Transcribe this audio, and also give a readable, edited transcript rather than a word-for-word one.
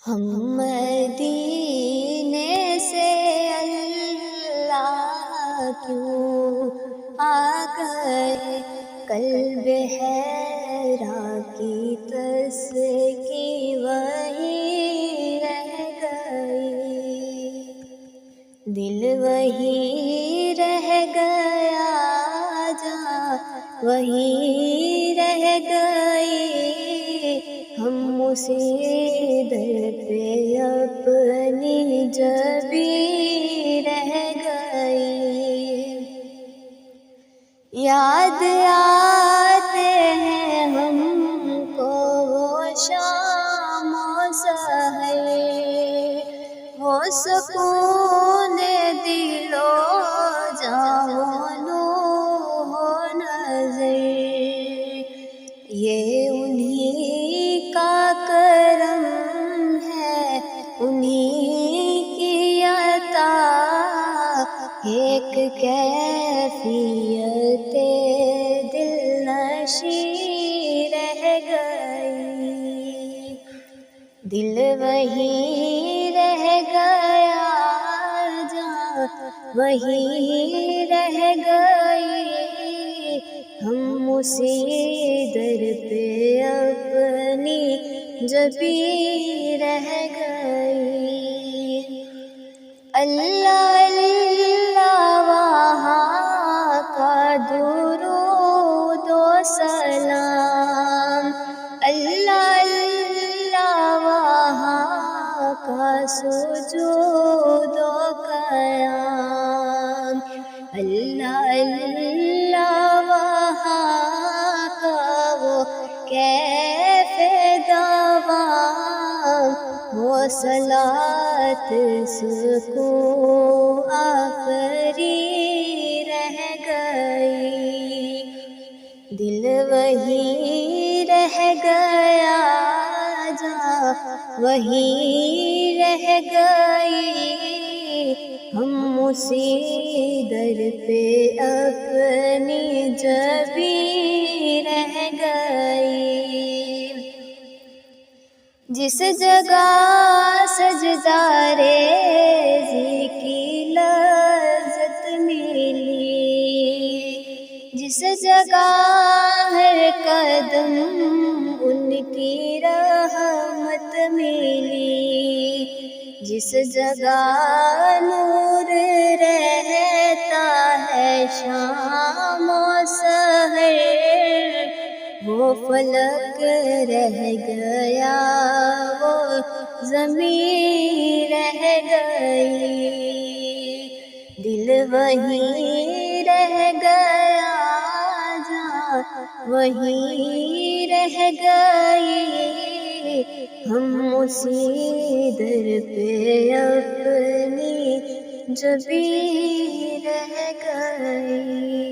ہم مدینے سے اللہ کیوں آ گئے، قلب حیرا کی تسکی وہی رہ گئی، دل وہی رہ گیا، جہاں وہی رہ گئی، ہم اسی در پہ اپنی جبی رہ گئی۔ یاد آتے ہیں ہم کو وہ شام و سحر، وہ سکون دل و جاں و نور و نظر، یہ انہی کا کرم ہے، انہی کی عطا، ایک کیفیت دل نشیں رہ گئی، دل وہی رہ گیا، جہاں وہی رہ گئی، ہم اسی در پہ اپنی جبی رہ گئی۔ اللہ اللہ وہاں کا درود و سلام، اللہ اللہ وہاں کا سجود و قیام، اللہ اللہ وہاں کا وہ کیف دوام، وہ صلاۃ سکون آفری رہ گئی، دل وہی رہ گیا، جہاں وہی رہ گئی، ہم اسی در پہ اپنی جبی رہ گئی۔ جس جگہ سجدہ ریزی کی لذت ملی، جس جگہ ہر قدم ان کی رحمت ملی، جس جگہ نور رہتا ہے شام و سحر، وہ فلک رہ گیا، وہ زمین رہ گئی، دل وہی رہ گیا، جہاں وہی رہ گئی، ہم اسی در پہ اپنی جبی رہ گئی۔